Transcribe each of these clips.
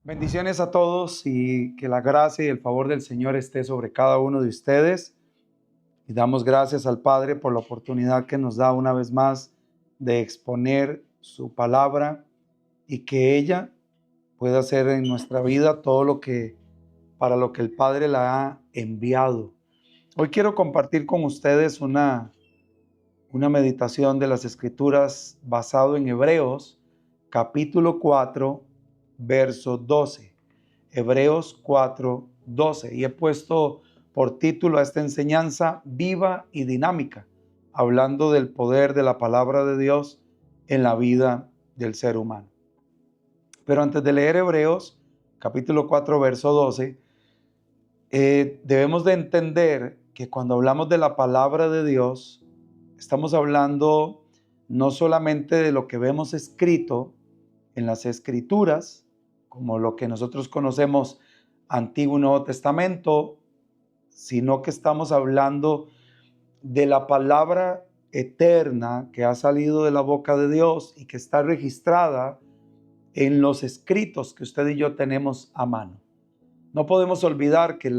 Bendiciones a todos y que la gracia y el favor del Señor esté sobre cada uno de ustedes. Y damos gracias al Padre por la oportunidad que nos da una vez más de exponer su palabra y que ella pueda hacer en nuestra vida todo lo que para lo que el Padre la ha enviado. Hoy quiero compartir con ustedes una meditación de las Escrituras basado en Hebreos capítulo 4 verso 12. Hebreos 4, 12. Y he puesto por título a esta enseñanza viva y dinámica, hablando del poder de la palabra de Dios en la vida del ser humano. Pero antes de leer Hebreos capítulo 4 verso 12, debemos de entender que cuando hablamos de la palabra de Dios, estamos hablando no solamente de lo que vemos escrito en las Escrituras, como lo que nosotros conocemos Antiguo y Nuevo Testamento, sino que estamos hablando de la palabra eterna que ha salido de la boca de Dios y que está registrada en los escritos que usted y yo tenemos a mano. No podemos olvidar que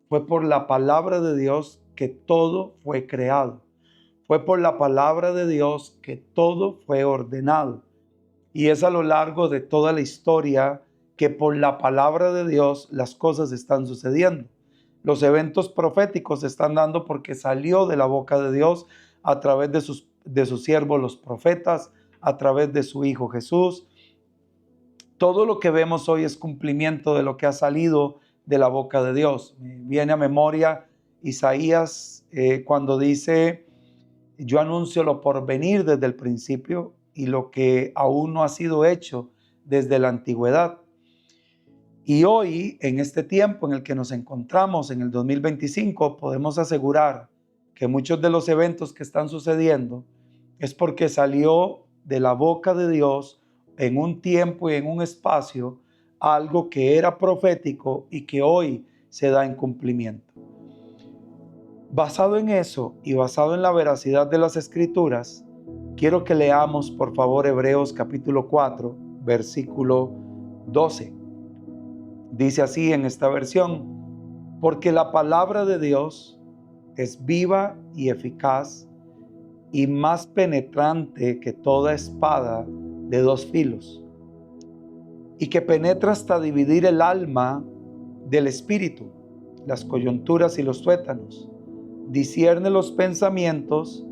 fue por la palabra de Dios que todo fue creado. Fue por la palabra de Dios que todo fue ordenado. Y es a lo largo de toda la historia que por la palabra de Dios las cosas están sucediendo. Los eventos proféticos se están dando porque salió de la boca de Dios a través de sus siervos los profetas, a través de su Hijo Jesús. Todo lo que vemos hoy es cumplimiento de lo que ha salido de la boca de Dios. Me viene a memoria Isaías cuando dice: yo anuncio lo por venir desde el principio y lo que aún no ha sido hecho desde la antigüedad. Y hoy, en este tiempo en el que nos encontramos, en el 2025, podemos asegurar que muchos de los eventos que están sucediendo es porque salió de la boca de Dios en un tiempo y en un espacio algo que era profético y que hoy se da en cumplimiento. Basado en eso y basado en la veracidad de las Escrituras, quiero que leamos por favor Hebreos capítulo 4, versículo 12. Dice así en esta versión: porque la palabra de Dios es viva y eficaz y más penetrante que toda espada de dos filos, y que penetra hasta dividir el alma del espíritu, las coyunturas y los tuétanos, discierne los pensamientos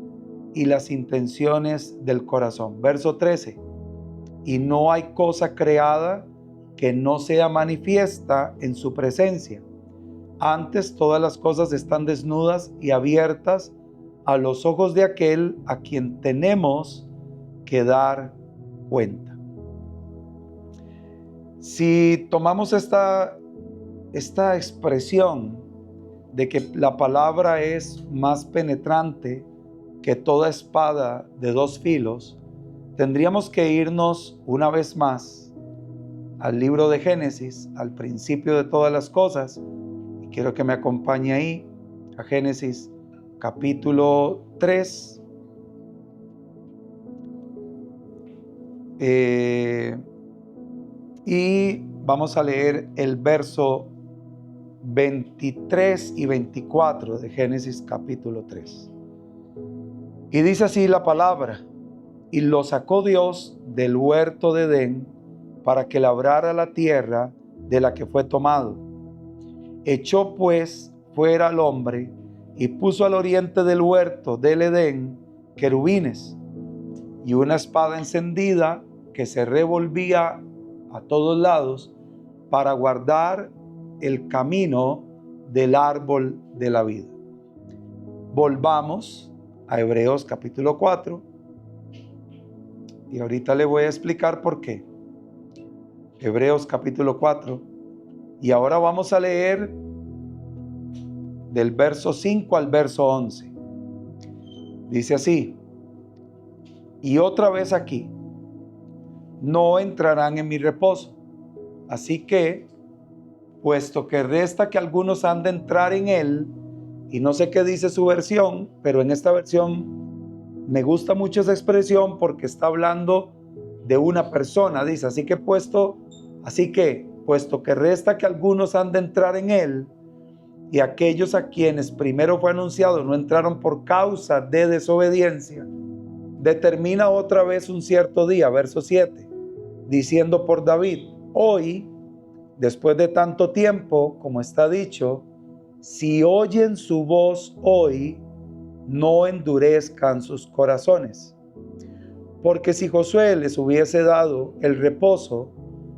y las intenciones del corazón. Verso 13. Y no hay cosa creada que no sea manifiesta en su presencia. Antes todas las cosas están desnudas y abiertas a los ojos de aquel a quien tenemos que dar cuenta. Si tomamos esta expresión de que la palabra es más penetrante que toda espada de dos filos, tendríamos que irnos una vez más al libro de Génesis, al principio de todas las cosas, y quiero que me acompañe ahí, a Génesis capítulo 3, y vamos a leer el verso 23 y 24 de Génesis capítulo 3. Y dice así la palabra: y lo sacó Dios del huerto de Edén para que labrara la tierra de la que fue tomado. Echó pues fuera al hombre y puso al oriente del huerto del Edén querubines y una espada encendida que se revolvía a todos lados para guardar el camino del árbol de la vida. Volvamos a Hebreos capítulo 4 y ahorita le voy a explicar por qué. Hebreos capítulo 4, y ahora vamos a leer del verso 5 al verso 11. Dice así: y otra vez aquí, no entrarán en mi reposo. Así que, puesto que resta que algunos han de entrar en él, y no sé qué dice su versión, pero en esta versión me gusta mucho esa expresión porque está hablando de una persona. Dice, así que puesto que resta que algunos han de entrar en él, y aquellos a quienes primero fue anunciado no entraron por causa de desobediencia, determina otra vez un cierto día, verso 7, diciendo por David: hoy, después de tanto tiempo, como está dicho, si oyen su voz hoy, no endurezcan sus corazones. Porque si Josué les hubiese dado el reposo,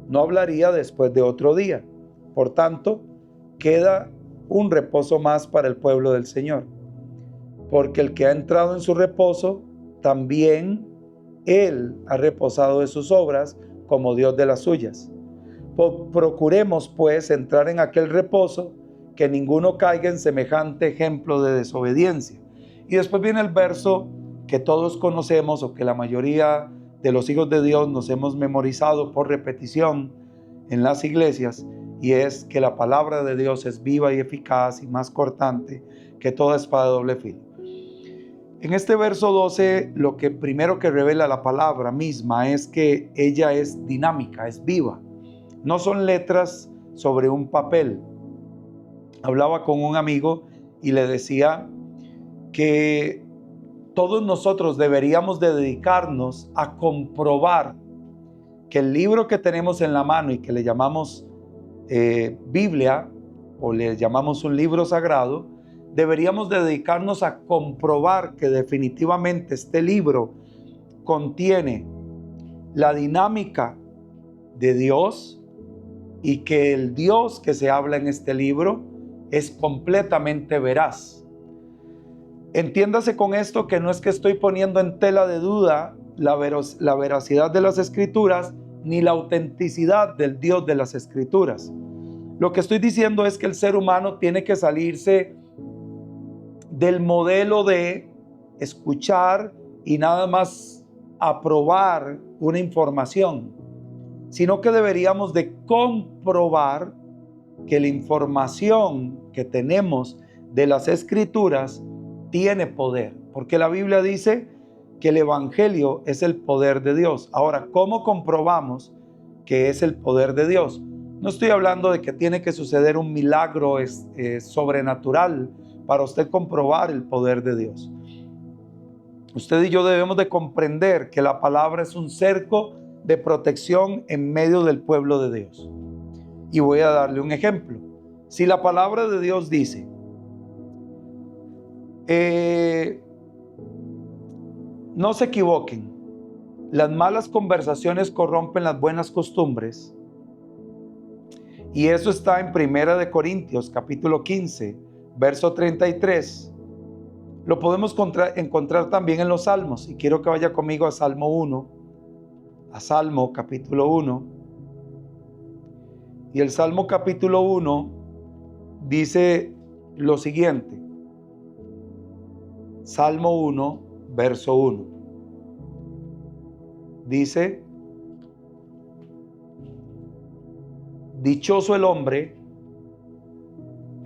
no hablaría después de otro día. Por tanto, queda un reposo más para el pueblo del Señor. Porque el que ha entrado en su reposo, también Él ha reposado de sus obras como Dios de las suyas. Procuremos pues entrar en aquel reposo, que ninguno caiga en semejante ejemplo de desobediencia. Y después viene el verso que todos conocemos, o que la mayoría de los hijos de Dios nos hemos memorizado por repetición en las iglesias, y es que la palabra de Dios es viva y eficaz y más cortante que toda espada de doble filo. En este verso 12, lo que primero que revela la palabra misma es que ella es dinámica, es viva. No son letras sobre un papel. Hablaba con un amigo y le decía que todos nosotros deberíamos de dedicarnos a comprobar que el libro que tenemos en la mano y que le llamamos Biblia, o le llamamos un libro sagrado, deberíamos de dedicarnos a comprobar que definitivamente este libro contiene la dinámica de Dios, y que el Dios que se habla en este libro es completamente veraz. Entiéndase con esto que no es que estoy poniendo en tela de duda la veracidad de las Escrituras, ni la autenticidad del Dios de las Escrituras. Lo que estoy diciendo es que el ser humano tiene que salirse del modelo de escuchar y nada más aprobar una información, sino que deberíamos de comprobar que la información que tenemos de las Escrituras tiene poder, porque la Biblia dice que el Evangelio es el poder de Dios. Ahora, ¿cómo comprobamos que es el poder de Dios? No estoy hablando de que tiene que suceder un milagro sobrenatural para usted comprobar el poder de Dios. Usted y yo debemos de comprender que la palabra es un cerco de protección en medio del pueblo de Dios. Y voy a darle un ejemplo. Si la palabra de Dios dice, no se equivoquen, las malas conversaciones corrompen las buenas costumbres, y eso está en 1 Corintios capítulo 15, verso 33. Lo podemos encontrar también en los Salmos, y quiero que vaya conmigo a Salmo 1, a Salmo capítulo 1. Y el Salmo capítulo 1 dice lo siguiente. Salmo 1, verso 1. Dice: dichoso el hombre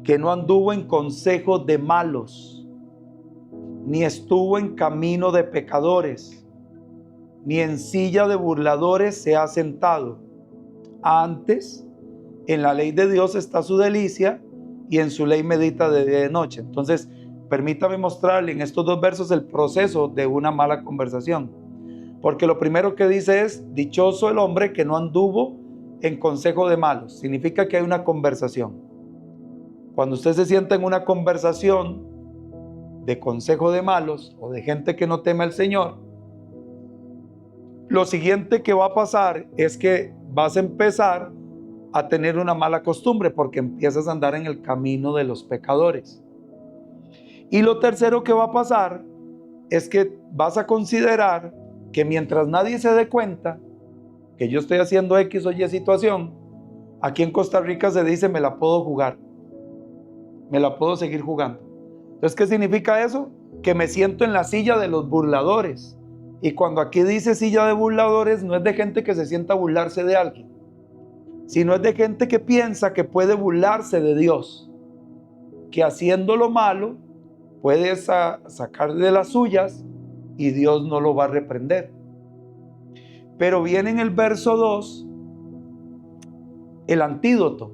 que no anduvo en consejo de malos, ni estuvo en camino de pecadores, ni en silla de burladores se ha sentado. Antes, en la ley de Dios está su delicia, y en su ley medita de día y de noche. Entonces, permítame mostrarle en estos dos versos el proceso de una mala conversación. Porque lo primero que dice es: dichoso el hombre que no anduvo en consejo de malos. Significa que hay una conversación. Cuando usted se sienta en una conversación de consejo de malos o de gente que no teme al Señor, lo siguiente que va a pasar es que vas a empezar a tener una mala costumbre, porque empiezas a andar en el camino de los pecadores. Y lo tercero que va a pasar es que vas a considerar que mientras nadie se dé cuenta que yo estoy haciendo X o Y situación, aquí en Costa Rica se dice: me la puedo jugar, me la puedo seguir jugando. Entonces, ¿qué significa eso? Que me siento en la silla de los burladores. Y cuando aquí dice silla de burladores, no es de gente que se sienta a burlarse de alguien, sino es de gente que piensa que puede burlarse de Dios, que haciendo lo malo puede sacar de las suyas y Dios no lo va a reprender. Pero viene en el verso 2 el antídoto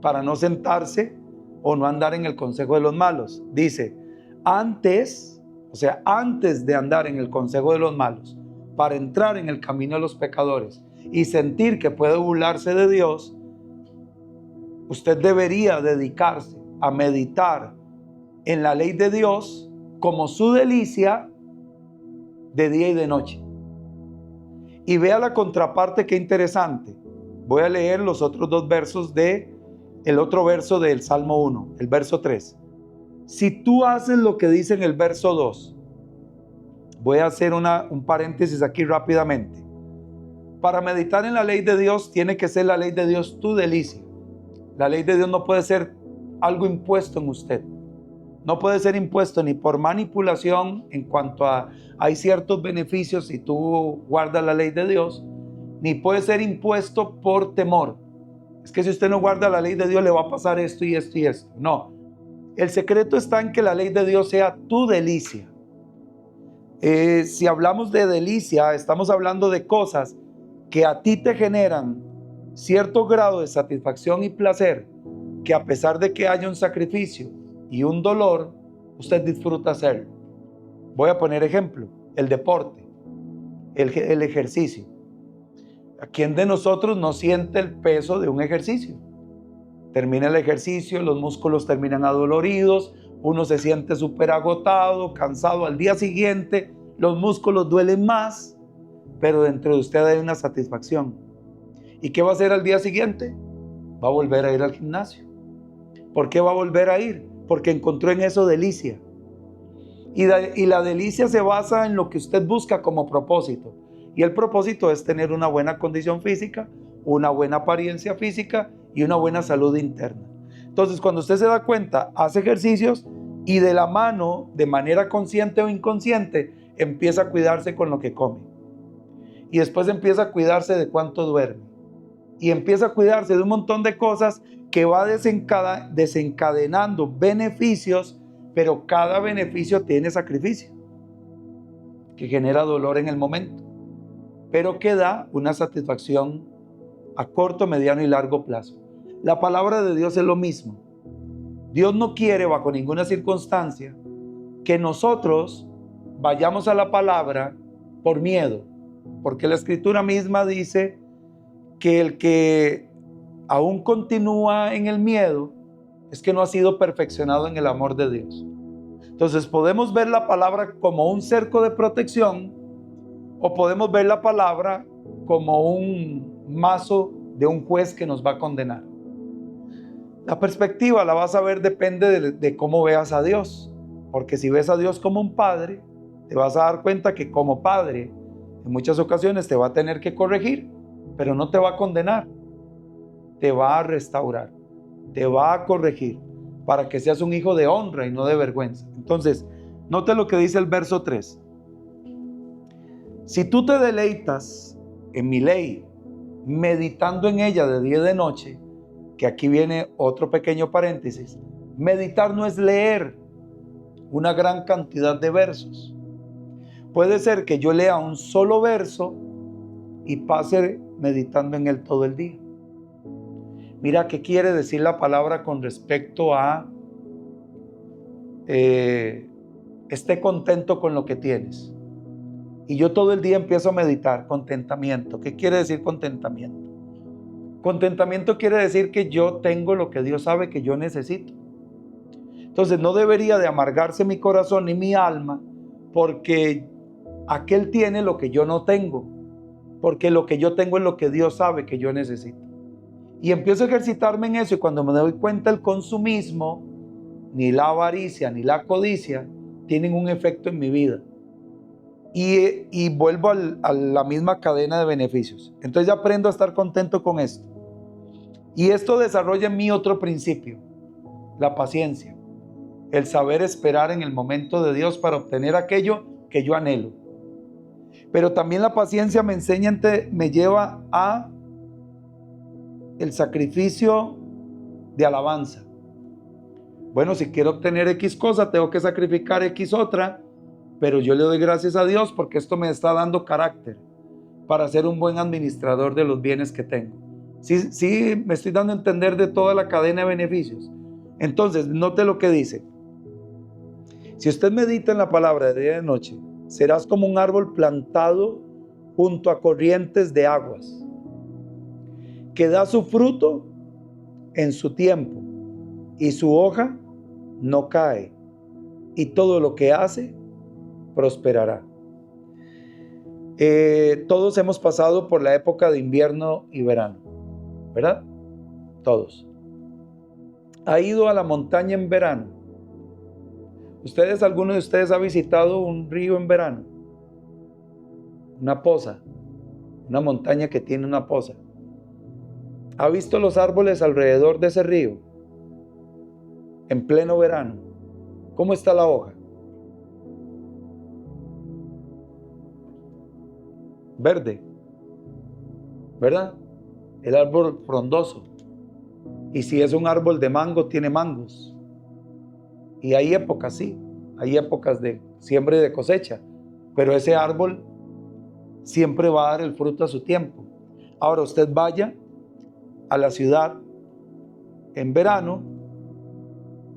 para no sentarse o no andar en el consejo de los malos. Dice, antes de andar en el consejo de los malos, para entrar en el camino de los pecadores y sentir que puede burlarse de Dios, usted debería dedicarse a meditar en la ley de Dios como su delicia de día y de noche. Y vea la contraparte, qué interesante. Voy a leer los otros dos versos el otro verso del Salmo 1, el verso 3. Si tú haces lo que dice en el verso 2, voy a hacer un paréntesis aquí rápidamente. Para meditar en la ley de Dios, tiene que ser la ley de Dios tu delicia. La ley de Dios no puede ser algo impuesto en usted. No puede ser impuesto ni por manipulación en cuanto a hay ciertos beneficios si tú guardas la ley de Dios, ni puede ser impuesto por temor. Es que si usted no guarda la ley de Dios le va a pasar esto y esto y esto. No. El secreto está en que la ley de Dios sea tu delicia. Si hablamos de delicia, estamos hablando de cosas que a ti te generan cierto grado de satisfacción y placer, que a pesar de que haya un sacrificio y un dolor, usted disfruta hacerlo. Voy a poner ejemplo, el deporte, el ejercicio. ¿A quién de nosotros no siente el peso de un ejercicio? Termina el ejercicio, los músculos terminan adoloridos, uno se siente súper agotado, cansado. Al día siguiente los músculos duelen más, pero dentro de usted hay una satisfacción. ¿Y qué va a hacer al día siguiente? Va a volver a ir al gimnasio. ¿Por qué va a volver a ir? Porque encontró en eso delicia. Y la delicia se basa en lo que usted busca como propósito. Y el propósito es tener una buena condición física, una buena apariencia física y una buena salud interna. Entonces, cuando usted se da cuenta, hace ejercicios y de la mano, de manera consciente o inconsciente, empieza a cuidarse con lo que come. Y después empieza a cuidarse de cuánto duerme. Y empieza a cuidarse de un montón de cosas que va desencadenando beneficios, pero cada beneficio tiene sacrificio, que genera dolor en el momento, pero que da una satisfacción a corto, mediano y largo plazo. La palabra de Dios es lo mismo. Dios no quiere bajo ninguna circunstancia que nosotros vayamos a la palabra por miedo, porque la Escritura misma dice que el que aún continúa en el miedo es que no ha sido perfeccionado en el amor de Dios. Entonces podemos ver la palabra como un cerco de protección o podemos ver la palabra como un mazo de un juez que nos va a condenar. La perspectiva la vas a ver depende de cómo veas a Dios, porque si ves a Dios como un padre, te vas a dar cuenta que como padre en muchas ocasiones te va a tener que corregir, pero no te va a condenar, te va a restaurar, te va a corregir para que seas un hijo de honra y no de vergüenza. Entonces, note lo que dice el verso 3. Si tú te deleitas en mi ley, meditando en ella de día y de noche, que aquí viene otro pequeño paréntesis, meditar no es leer una gran cantidad de versos. Puede ser que yo lea un solo verso y pase meditando en él todo el día. Mira qué quiere decir la palabra con respecto a esté contento con lo que tienes. Y yo todo el día empiezo a meditar, contentamiento. ¿Qué quiere decir contentamiento? Contentamiento quiere decir que yo tengo lo que Dios sabe que yo necesito. Entonces no debería de amargarse mi corazón ni mi alma porque aquel tiene lo que yo no tengo, porque lo que yo tengo es lo que Dios sabe que yo necesito. Y empiezo a ejercitarme en eso y cuando me doy cuenta el consumismo, ni la avaricia, ni la codicia tienen un efecto en mi vida. Y vuelvo a la misma cadena de beneficios. Entonces ya aprendo a estar contento con esto. Y esto desarrolla en mí otro principio, la paciencia, el saber esperar en el momento de Dios para obtener aquello que yo anhelo. Pero también la paciencia me lleva a el sacrificio de alabanza. Bueno, si quiero obtener X cosa, tengo que sacrificar X otra, pero yo le doy gracias a Dios porque esto me está dando carácter para ser un buen administrador de los bienes que tengo. Sí, me estoy dando a entender de toda la cadena de beneficios. Entonces, note lo que dice. Si usted medita en la palabra de día y de noche, serás como un árbol plantado junto a corrientes de aguas, que da su fruto en su tiempo, y su hoja no cae, y todo lo que hace prosperará. Todos hemos pasado por la época de invierno y verano, ¿verdad? Todos. ¿Ha ido a la montaña en verano? ¿Alguno de ustedes ha visitado un río en verano? Una poza, una montaña que tiene una poza. ¿Ha visto los árboles alrededor de ese río? En pleno verano. ¿Cómo está la hoja? Verde, ¿verdad? El árbol frondoso. Y si es un árbol de mango, tiene mangos. Y hay épocas, sí, hay épocas de siembra y de cosecha, pero ese árbol siempre va a dar el fruto a su tiempo. Ahora usted vaya a la ciudad en verano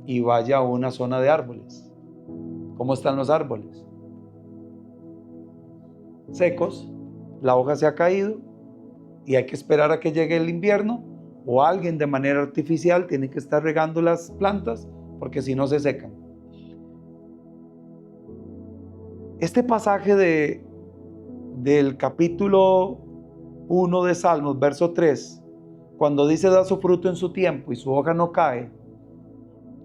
y vaya a una zona de árboles. ¿Cómo están los árboles? Secos, la hoja se ha caído y hay que esperar a que llegue el invierno, o alguien de manera artificial tiene que estar regando las plantas porque si no se secan. Este pasaje del capítulo 1 de Salmos, verso 3, cuando dice da su fruto en su tiempo y su hoja no cae,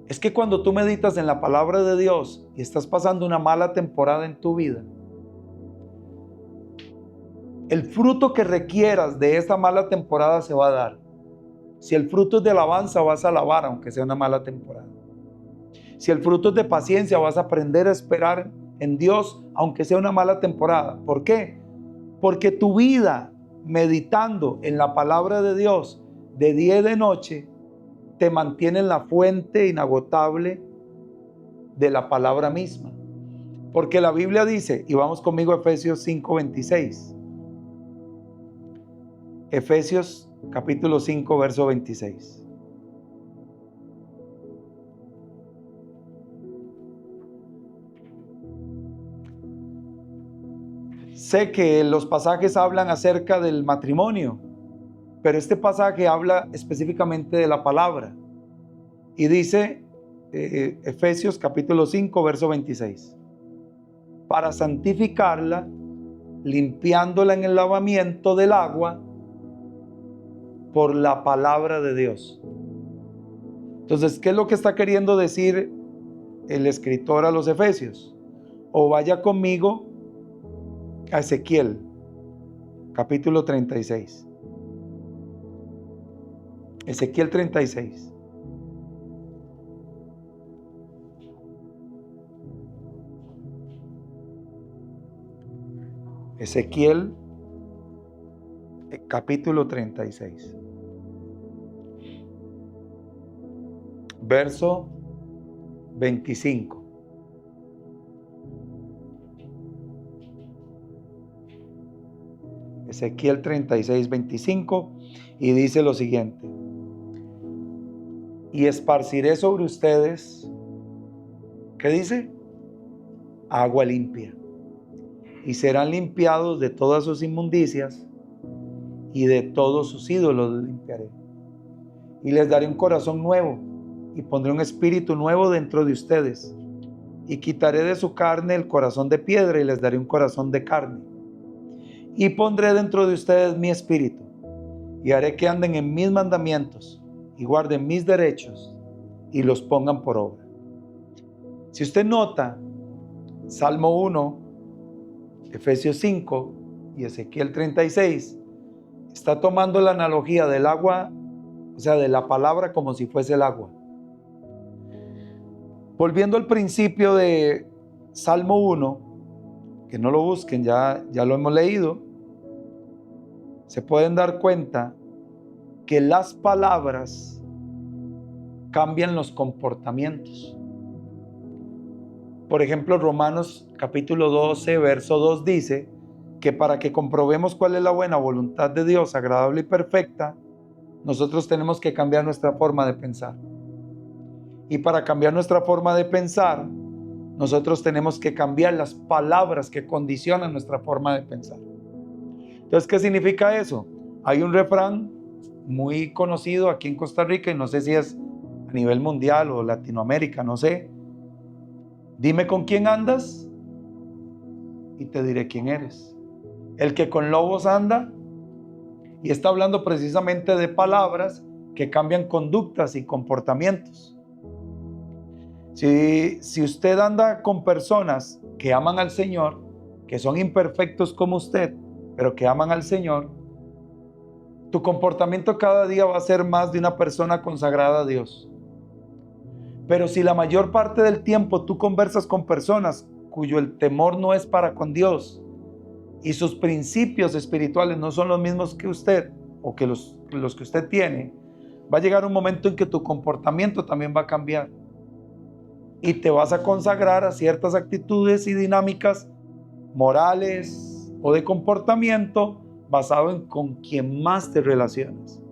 es que cuando tú meditas en la palabra de Dios y estás pasando una mala temporada en tu vida, el fruto que requieras de esta mala temporada se va a dar. Si el fruto es de alabanza, vas a alabar aunque sea una mala temporada. Si el fruto es de paciencia, vas a aprender a esperar en Dios aunque sea una mala temporada. ¿Por qué? Porque tu vida meditando en la palabra de Dios de día y de noche te mantiene en la fuente inagotable de la palabra misma. Porque la Biblia dice, y vamos conmigo a Efesios 5:26. Efesios capítulo 5, verso 26. Sé que los pasajes hablan acerca del matrimonio, pero este pasaje habla específicamente de la palabra. Y dice Efesios capítulo 5, verso 26. Para santificarla, limpiándola en el lavamiento del agua por la palabra de Dios. Entonces, ¿qué es lo que está queriendo decir el escritor a los Efesios? O vaya conmigo a Ezequiel, capítulo 36. Ezequiel 36. Ezequiel, capítulo 36. Verso 25. Ezequiel 36, 25, y dice lo siguiente: y esparciré sobre ustedes, ¿qué dice? Agua limpia, y serán limpiados de todas sus inmundicias, y de todos sus ídolos los limpiaré. Y les daré un corazón nuevo, y pondré un espíritu nuevo dentro de ustedes, y quitaré de su carne el corazón de piedra, y les daré un corazón de carne. Y pondré dentro de ustedes mi espíritu, y haré que anden en mis mandamientos, y guarden mis derechos, y los pongan por obra. Si usted nota, Salmo 1, Efesios 5 y Ezequiel 36, está tomando la analogía del agua, o sea, de la palabra como si fuese el agua. Volviendo al principio de Salmo 1, que no lo busquen, ya lo hemos leído, se pueden dar cuenta que las palabras cambian los comportamientos. Por ejemplo, Romanos capítulo 12, verso 2 dice que para que comprobemos cuál es la buena voluntad de Dios, agradable y perfecta, nosotros tenemos que cambiar nuestra forma de pensar. Y para cambiar nuestra forma de pensar, nosotros tenemos que cambiar las palabras que condicionan nuestra forma de pensar. Entonces, ¿qué significa eso? Hay un refrán muy conocido aquí en Costa Rica, y no sé si es a nivel mundial o Latinoamérica, no sé. Dime con quién andas y te diré quién eres. El que con lobos anda, y está hablando precisamente de palabras que cambian conductas y comportamientos. Si usted anda con personas que aman al Señor, que son imperfectos como usted, pero que aman al Señor, tu comportamiento cada día va a ser más de una persona consagrada a Dios. Pero si la mayor parte del tiempo tú conversas con personas cuyo el temor no es para con Dios y sus principios espirituales no son los mismos que usted o que los que usted tiene, va a llegar un momento en que tu comportamiento también va a cambiar y te vas a consagrar a ciertas actitudes y dinámicas morales o de comportamiento basado en con quien más te relacionas.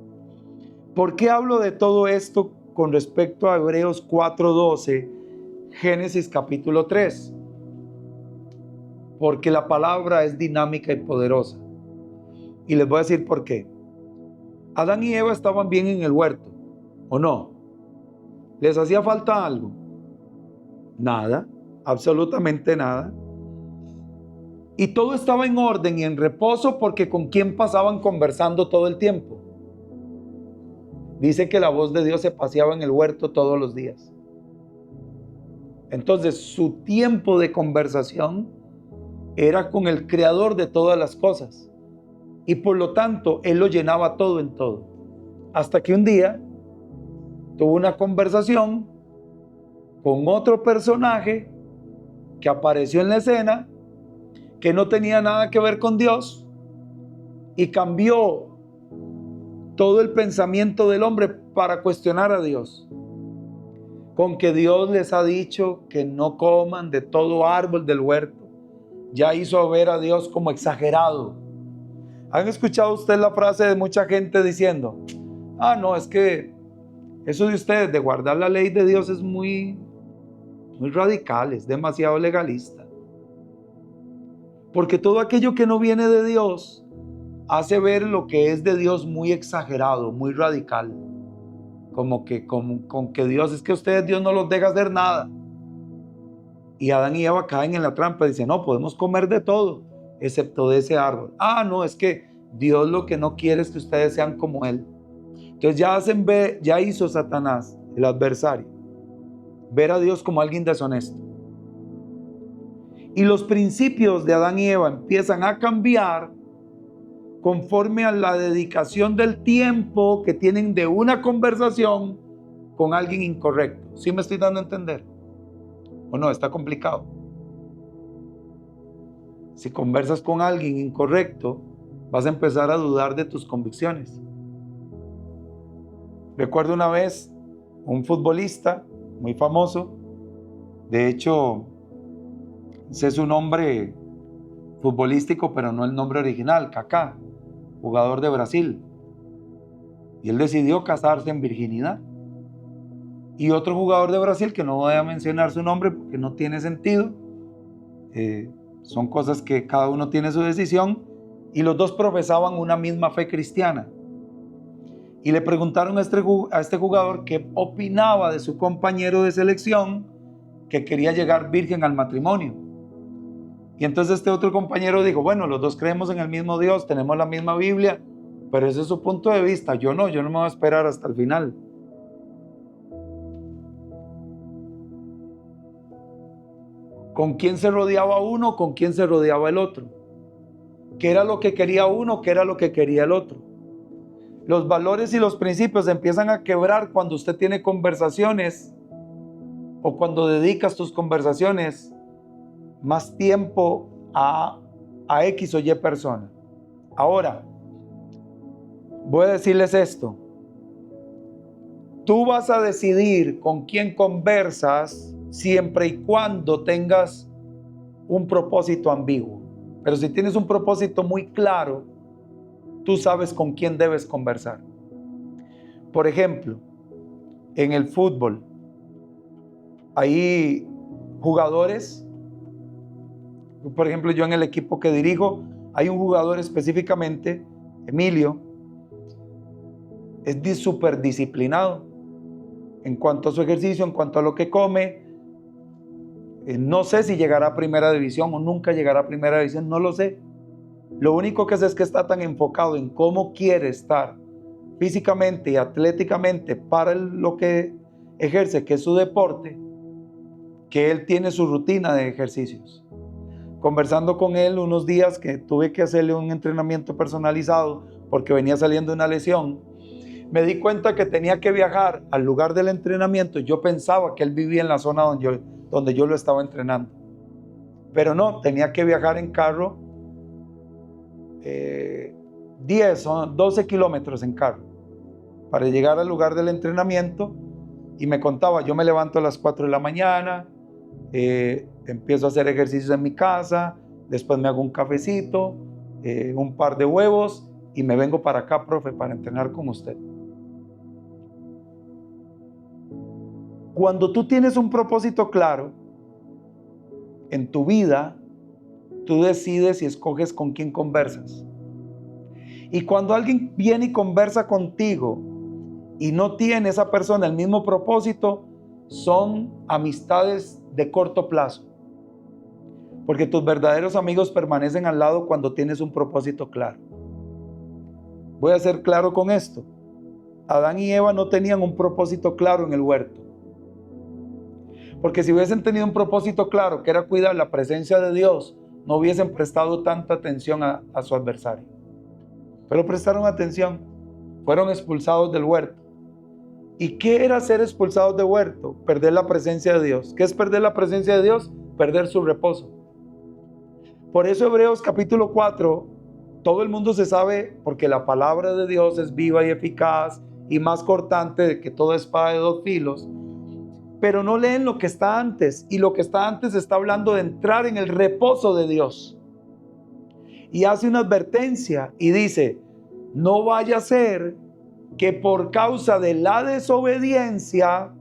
¿Por qué hablo de todo esto con respecto a Hebreos 4:12, Génesis capítulo 3? Porque la palabra es dinámica y poderosa. Y les voy a decir por qué. Adán y Eva estaban bien en el huerto, ¿o no? ¿Les hacía falta algo? Nada, absolutamente nada. Y todo estaba en orden y en reposo porque ¿con quién pasaban conversando todo el tiempo? Dice que la voz de Dios se paseaba en el huerto todos los días. Entonces su tiempo de conversación era con el creador de todas las cosas. Y por lo tanto, él lo llenaba todo en todo. Hasta que un día tuvo una conversación con otro personaje que apareció en la escena, que no tenía nada que ver con Dios, y cambió todo el pensamiento del hombre para cuestionar a Dios. Con que Dios les ha dicho que no coman de todo árbol del huerto, ya hizo ver a Dios como exagerado. ¿Han escuchado usted la frase de mucha gente diciendo: no, es que eso de ustedes de guardar la ley de Dios es muy radical, es demasiado legalista? Porque todo aquello que no viene de Dios hace ver lo que es de Dios muy exagerado, muy radical. Como que con que Dios, es que ustedes, Dios no los deja hacer nada. Y Adán y Eva caen en la trampa y dicen: no, podemos comer de todo, excepto de ese árbol. No, es que Dios lo que no quiere es que ustedes sean como Él. Entonces ya hizo Satanás, el adversario, ver a Dios como alguien deshonesto. Y los principios de Adán y Eva empiezan a cambiar conforme a la dedicación del tiempo que tienen de una conversación con alguien incorrecto. ¿Sí me estoy dando a entender? ¿O no? Está complicado. Si conversas con alguien incorrecto, vas a empezar a dudar de tus convicciones. Recuerdo una vez un futbolista muy famoso, de hecho, sé su nombre futbolístico, pero no el nombre original, Kaká, jugador de Brasil. Y él decidió casarse en virginidad. Y otro jugador de Brasil, que no voy a mencionar su nombre porque no tiene sentido, son cosas que cada uno tiene su decisión, y los dos profesaban una misma fe cristiana. Y le preguntaron a este jugador qué opinaba de su compañero de selección que quería llegar virgen al matrimonio. Y entonces este otro compañero dijo: bueno, los dos creemos en el mismo Dios, tenemos la misma Biblia, pero ese es su punto de vista. Yo no me voy a esperar hasta el final. ¿Con quién se rodeaba uno? ¿Con quién se rodeaba el otro? ¿Qué era lo que quería uno? ¿Qué era lo que quería el otro? Los valores y los principios se empiezan a quebrar cuando usted tiene conversaciones, o cuando dedicas tus conversaciones más tiempo a X o Y persona. Ahora, voy a decirles esto. Tú vas a decidir con quién conversas siempre y cuando tengas un propósito ambiguo. Pero si tienes un propósito muy claro, tú sabes con quién debes conversar. Por ejemplo, en el fútbol hay jugadores, por ejemplo, yo en el equipo que dirijo, hay un jugador específicamente, Emilio, es súper disciplinado en cuanto a su ejercicio, en cuanto a lo que come. No sé si llegará a primera división o nunca llegará a primera división, no lo sé. Lo único que sé es que está tan enfocado en cómo quiere estar físicamente y atléticamente para lo que ejerce, que es su deporte, que él tiene su rutina de ejercicios. Conversando con él unos días que tuve que hacerle un entrenamiento personalizado porque venía saliendo de una lesión, me di cuenta que tenía que viajar al lugar del entrenamiento. Yo pensaba que él vivía en la zona donde yo lo estaba entrenando, pero no, tenía que viajar en carro 10 o 12 kilómetros en carro para llegar al lugar del entrenamiento. Y me contaba, yo me levanto a las 4 de la mañana, empiezo a hacer ejercicios en mi casa, después me hago un cafecito, un par de huevos y me vengo para acá, profe, para entrenar con usted. Cuando tú tienes un propósito claro en tu vida, tú decides y escoges con quién conversas. Y cuando alguien viene y conversa contigo y no tiene esa persona el mismo propósito, son amistades de corto plazo. Porque tus verdaderos amigos permanecen al lado cuando tienes un propósito claro. Voy a ser claro con esto. Adán y Eva no tenían un propósito claro en el huerto. Porque si hubiesen tenido un propósito claro, que era cuidar la presencia de Dios, no hubiesen prestado tanta atención a su adversario. Pero prestaron atención. Fueron expulsados del huerto. ¿Y qué era ser expulsados del huerto? Perder la presencia de Dios. ¿Qué es perder la presencia de Dios? Perder su reposo. Por eso Hebreos capítulo 4, todo el mundo se sabe, porque la palabra de Dios es viva y eficaz y más cortante que toda espada de dos filos, pero no leen lo que está antes, y lo que está antes está hablando de entrar en el reposo de Dios. Y hace una advertencia y dice, no vaya a ser que por causa de la desobediencia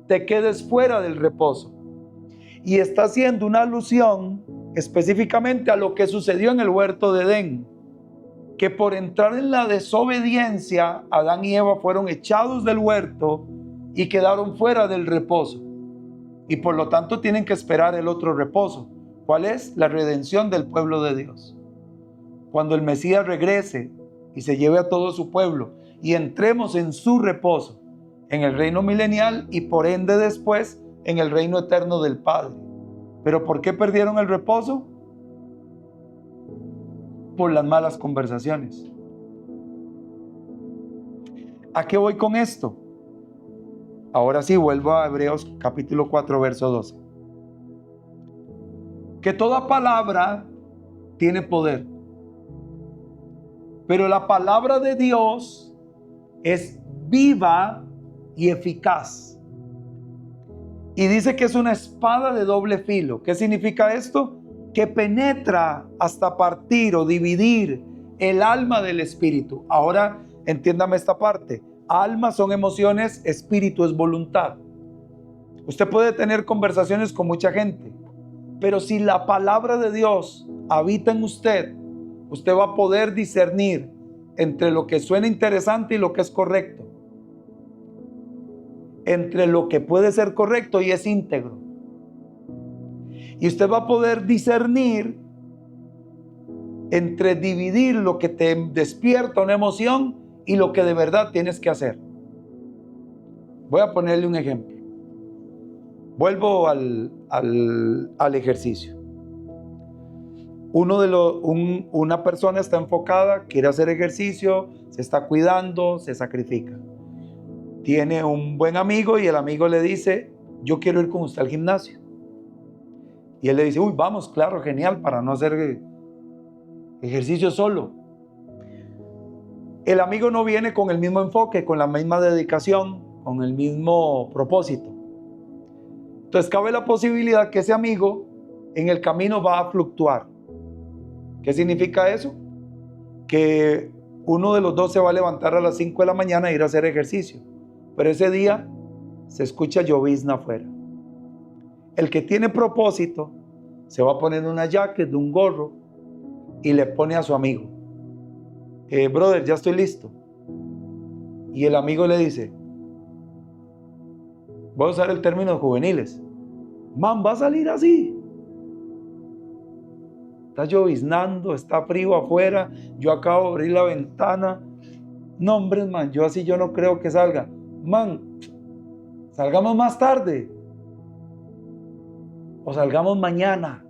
te quedes fuera del reposo. Y está haciendo una alusión específicamente a lo que sucedió en el huerto de Edén, que por entrar en la desobediencia, Adán y Eva fueron echados del huerto y quedaron fuera del reposo. Y por lo tanto tienen que esperar el otro reposo. ¿Cuál es? La redención del pueblo de Dios. Cuando el Mesías regrese y se lleve a todo su pueblo y entremos en su reposo, en el reino milenial y por ende después en el reino eterno del Padre. ¿Pero por qué perdieron el reposo? Por las malas conversaciones. ¿A qué voy con esto? Ahora sí, vuelvo a Hebreos capítulo 4, verso 12. Que toda palabra tiene poder, pero la palabra de Dios es viva y eficaz. Y dice que es una espada de doble filo. ¿Qué significa esto? Que penetra hasta partir o dividir el alma del espíritu. Ahora entiéndame esta parte. Alma son emociones, espíritu es voluntad. Usted puede tener conversaciones con mucha gente, pero si la palabra de Dios habita en usted, usted va a poder discernir entre lo que suena interesante y lo que es correcto, entre lo que puede ser correcto y es íntegro. Y usted va a poder discernir entre dividir lo que te despierta una emoción y lo que de verdad tienes que hacer. Voy a ponerle un ejemplo. Vuelvo al ejercicio. Una persona está enfocada, quiere hacer ejercicio, se está cuidando, se sacrifica. Tiene un buen amigo y el amigo le dice, yo quiero ir con usted al gimnasio. Y él le dice, uy, vamos, claro, genial, para no hacer ejercicio solo. El amigo no viene con el mismo enfoque, con la misma dedicación, con el mismo propósito. Entonces cabe la posibilidad que ese amigo en el camino va a fluctuar. ¿Qué significa eso? Que uno de los dos se va a levantar a las 5 de la mañana e ir a hacer ejercicio, pero ese día se escucha llovizna afuera. El que tiene propósito se va a poner una jacket, un gorro, y le pone a su amigo, brother, ya estoy listo. Y el amigo le dice, voy a usar el término juveniles, man, va a salir así. Está lloviznando, está frío afuera, yo acabo de abrir la ventana. No, hombre, man, yo no creo que salga. Man, salgamos más tarde. O salgamos mañana.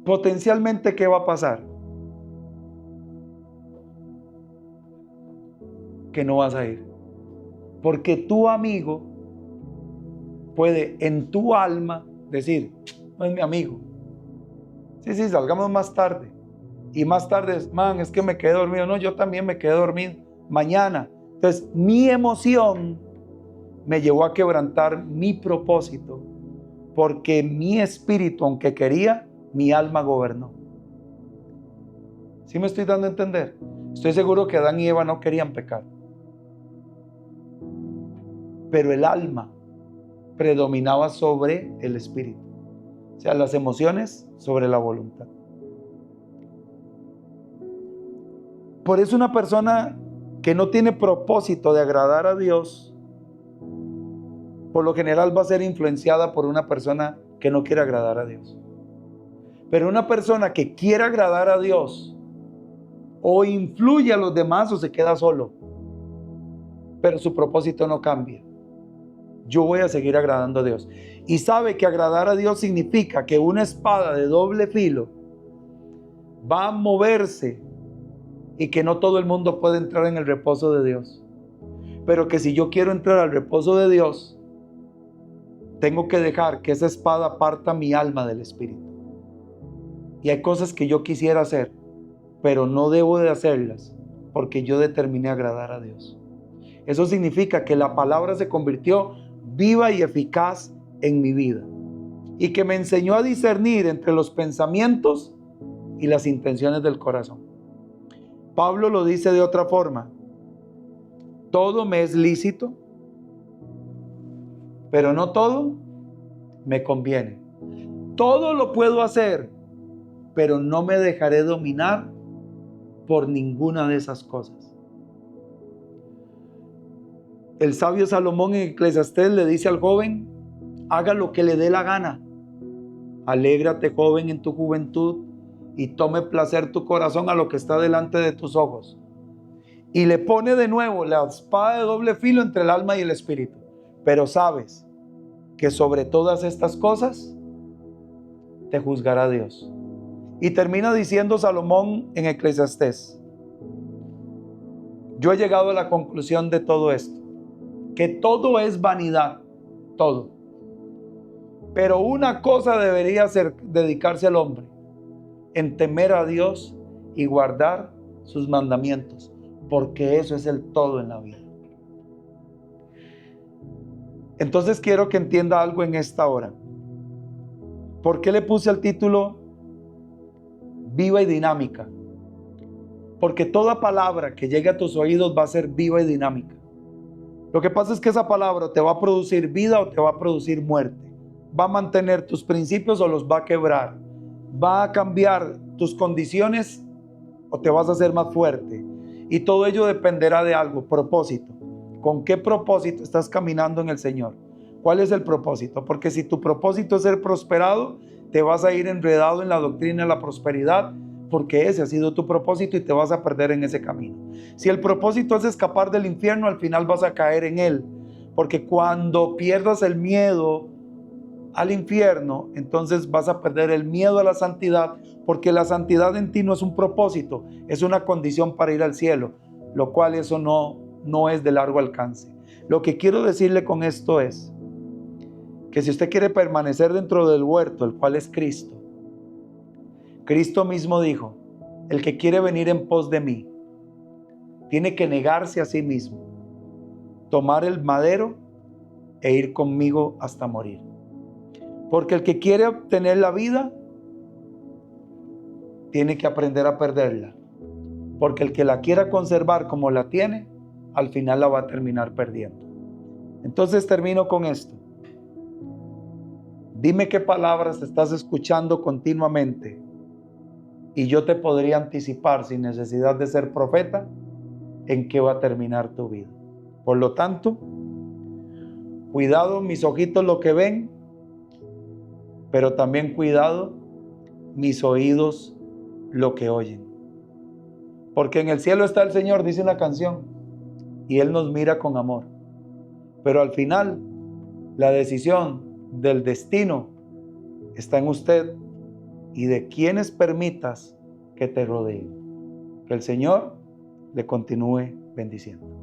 Potencialmente, ¿qué va a pasar? Que no vas a ir. Porque tu amigo puede en tu alma decir, no es mi amigo. Sí, salgamos más tarde. Y más tarde, man, es que me quedé dormido. No, yo también me quedé dormido. Mañana. Entonces, mi emoción me llevó a quebrantar mi propósito, porque mi espíritu, aunque quería, mi alma gobernó. ¿Sí me estoy dando a entender? Estoy seguro que Adán y Eva no querían pecar, pero el alma predominaba sobre el espíritu, o sea, las emociones sobre la voluntad. Por eso una persona que no tiene propósito de agradar a Dios, por lo general va a ser influenciada por una persona que no quiere agradar a Dios. Pero una persona que quiere agradar a Dios, o influye a los demás o se queda solo, pero su propósito no cambia. Yo voy a seguir agradando a Dios. Y sabe que agradar a Dios significa que una espada de doble filo va a moverse y que no todo el mundo puede entrar en el reposo de Dios. Pero que si yo quiero entrar al reposo de Dios, tengo que dejar que esa espada parta mi alma del espíritu. Y hay cosas que yo quisiera hacer, pero no debo de hacerlas porque yo determiné agradar a Dios. Eso significa que la palabra se convirtió viva y eficaz en mi vida y que me enseñó a discernir entre los pensamientos y las intenciones del corazón. Pablo lo dice de otra forma: todo me es lícito, pero no todo me conviene. Todo lo puedo hacer, pero no me dejaré dominar por ninguna de esas cosas. El sabio Salomón en Eclesiastés le dice al joven: haga lo que le dé la gana. Alégrate, joven, en tu juventud, y tome placer tu corazón a lo que está delante de tus ojos. Y le pone de nuevo la espada de doble filo entre el alma y el espíritu. Pero sabes que sobre todas estas cosas te juzgará Dios. Y termina diciendo Salomón en Eclesiastés: yo he llegado a la conclusión de todo esto, que todo es vanidad, todo. Pero una cosa debería dedicarse al hombre: en temer a Dios y guardar sus mandamientos, porque eso es el todo en la vida. Entonces quiero que entienda algo en esta hora. ¿Por qué le puse el título Viva y Dinámica? Porque toda palabra que llegue a tus oídos va a ser viva y dinámica. Lo que pasa es que esa palabra te va a producir vida o te va a producir muerte. Va a mantener tus principios o los va a quebrar. Va a cambiar tus condiciones o te vas a hacer más fuerte. Y todo ello dependerá de algo: propósito. ¿Con qué propósito estás caminando en el Señor? ¿Cuál es el propósito? Porque si tu propósito es ser prosperado, te vas a ir enredado en la doctrina de la prosperidad, porque ese ha sido tu propósito y te vas a perder en ese camino. Si el propósito es escapar del infierno, al final vas a caer en él, porque cuando pierdas el miedo al infierno, entonces vas a perder el miedo a la santidad, porque la santidad en ti no es un propósito, es una condición para ir al cielo, lo cual eso no es de largo alcance. Lo que quiero decirle con esto es que si usted quiere permanecer dentro del huerto, el cual es Cristo, Cristo mismo dijo: el que quiere venir en pos de mí tiene que negarse a sí mismo, tomar el madero e ir conmigo hasta morir. Porque el que quiere obtener la vida tiene que aprender a perderla. Porque el que la quiera conservar como la tiene, al final la va a terminar perdiendo. Entonces termino con esto. Dime qué palabras estás escuchando continuamente y yo te podría anticipar, sin necesidad de ser profeta, en qué va a terminar tu vida. Por lo tanto, cuidado mis ojitos lo que ven, pero también cuidado mis oídos lo que oyen. Porque en el cielo está el Señor, dice una canción, y Él nos mira con amor. Pero al final, la decisión del destino está en usted y de quienes permitas que te rodeen. Que el Señor le continúe bendiciendo.